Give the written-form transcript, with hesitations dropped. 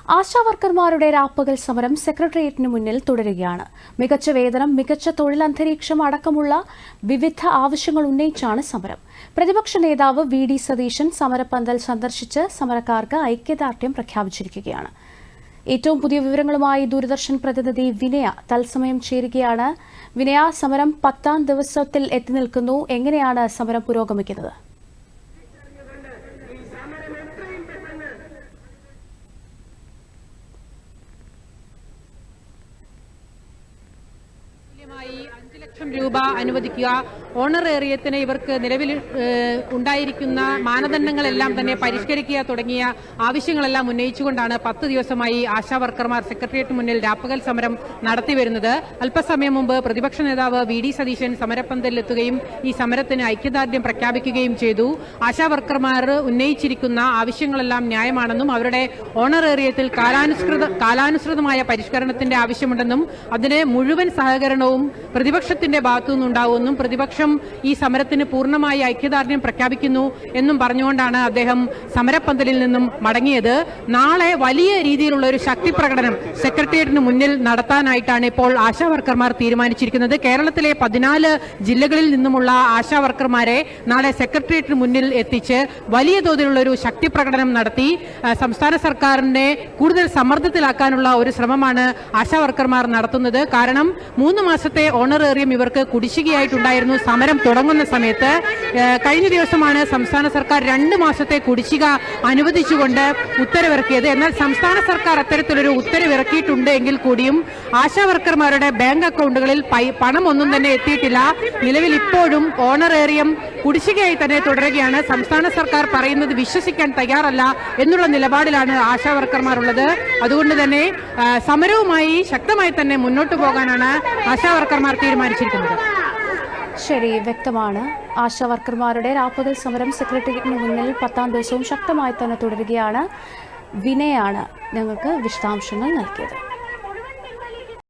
ആശാവർക്കർമാരുടെ രാപ്പകൽ സമരം സെക്രട്ടേറിയറ്റിന് മുന്നിൽ തുടരുകയാണ്. മികച്ച വേതനം, മികച്ച തൊഴിലന്തരീക്ഷം അടക്കമുള്ള വിവിധ ആവശ്യങ്ങൾ ഉന്നയിച്ചാണ് സമരം. പ്രതിപക്ഷ നേതാവ് വി.ഡി. സതീശൻ സമരപ്പന്തൽ സന്ദർശിച്ച് സമരക്കാർക്ക് ഐക്യദാർഢ്യം പ്രഖ്യാപിച്ചിരിക്കുകയാണ്. ഏറ്റവും പുതിയ വിവരങ്ങളുമായി ദൂരദർശൻ പ്രതിനിധി വിനയ തത്സമയം ചേരുകയാണ്. വിനയ, സമരം 10ാം ദിവസത്തിൽ എത്തി നിൽക്കുന്നു. എങ്ങനെയാണ് സമരം പുരോഗമിക്കുന്നത്? രൂപ അനുവദിക്കുക, ഓണറേറിയത്തിന് ഇവർക്ക് നിലവിൽ ഉണ്ടായിരിക്കുന്ന മാനദണ്ഡങ്ങളെല്ലാം തന്നെ പരിഷ്കരിക്കുക തുടങ്ങിയ ആവശ്യങ്ങളെല്ലാം ഉന്നയിച്ചുകൊണ്ടാണ് 10 ദിവസമായി ആശാവർക്കർമാർ സെക്രട്ടേറിയറ്റ് മുന്നിൽ രാപ്പകൽ സമരം നടത്തിവരുന്നത്. അല്പസമയം മുമ്പ് പ്രതിപക്ഷ നേതാവ് വി.ഡി. സതീശൻ സമരപ്പന്തലിലെത്തുകയും ഈ സമരത്തിന് ഐക്യദാർഢ്യം പ്രഖ്യാപിക്കുകയും ചെയ്തു. ആശാവർക്കർമാർ ഉന്നയിച്ചിരിക്കുന്ന ആവശ്യങ്ങളെല്ലാം ന്യായമാണെന്നും അവരുടെ ഓണറേറിയത്തിൽ കാലാനുസൃതമായ പരിഷ്കരണത്തിന്റെ ആവശ്യമുണ്ടെന്നും അതിന് മുഴുവൻ സഹകരണവും പ്രതിപക്ഷത്തിന്റെ ഭാഗത്തുനിന്നുണ്ടാവുമെന്നും പ്രതിപക്ഷം ഈ സമരത്തിന് പൂർണ്ണമായി ഐക്യദാർഢ്യം പ്രഖ്യാപിക്കുന്നു എന്നും പറഞ്ഞുകൊണ്ടാണ് അദ്ദേഹം സമരപ്പന്തലിൽ നിന്നും മടങ്ങിയത്. നാളെ വലിയ രീതിയിലുള്ള ഒരു ശക്തി പ്രകടനം സെക്രട്ടേറിയറ്റിന് മുന്നിൽ നടത്താനായിട്ടാണ് ഇപ്പോൾ ആശാവർക്കർമാർ തീരുമാനിച്ചിരിക്കുന്നത്. കേരളത്തിലെ 14 ജില്ലകളിൽ നിന്നുമുള്ള ആശാവർക്കർമാരെ നാളെ സെക്രട്ടേറിയറ്റിന് മുന്നിൽ എത്തിച്ച് വലിയ തോതിലുള്ള ഒരു ശക്തി പ്രകടനം നടത്തി സംസ്ഥാന സർക്കാരിനെ കൂടുതൽ സമ്മർദ്ദത്തിലാക്കാനുള്ള ഒരു ശ്രമമാണ് ആശാവർക്കർമാർ നടത്തുന്നത്. കാരണം 3 മാസത്തെ ഓണറേറിയം ഇവർക്ക് കുടിശ്ശികയായിട്ടുണ്ടായിരുന്നു സമരം തുടങ്ങുന്ന സമയത്ത്. കഴിഞ്ഞ ദിവസമാണ് സംസ്ഥാന സർക്കാർ 2 മാസത്തെ കുടിശ്ശിക അനുവദിച്ചുകൊണ്ട് ഉത്തരവിറക്കിയത്. എന്നാൽ സംസ്ഥാന സർക്കാർ അത്തരത്തിലൊരു ഉത്തരവിറക്കിയിട്ടുണ്ട് എങ്കിൽ കൂടിയും ആശാവർക്കർമാരുടെ ബാങ്ക് അക്കൗണ്ടുകളിൽ പണം ഒന്നും തന്നെ എത്തിയിട്ടില്ല. നിലവിൽ ഇപ്പോഴും ഓണറേറിയം കുടിശ്ശികയായി തന്നെ തുടരുകയാണ്. സംസ്ഥാന സർക്കാർ പറയുന്നത് വിശ്വസിക്കാൻ തയ്യാറല്ല എന്നുള്ള നിലപാടിലാണ് ആശാവർക്കർമാർ ഉള്ളത്. അതുകൊണ്ട് തന്നെ സമരവുമായി ശക്തമായി തന്നെ മുന്നോട്ട് പോകാനാണ് ആശാവർക്കർമാർ തീരുമാനിച്ചിരിക്കുന്നത്. ശരി, വ്യക്തമാണ്. ആശാവർക്കർമാരുടെ രാപ്പകൽ സമരം സെക്രട്ടേറിയറ്റിന് മുന്നിൽ 10ാം ദിവസവും ശക്തമായി തന്നെ തുടരുകയാണ്. വിനയാണ് ഞങ്ങൾക്ക് വിശദാംശങ്ങൾ നൽകിയത്.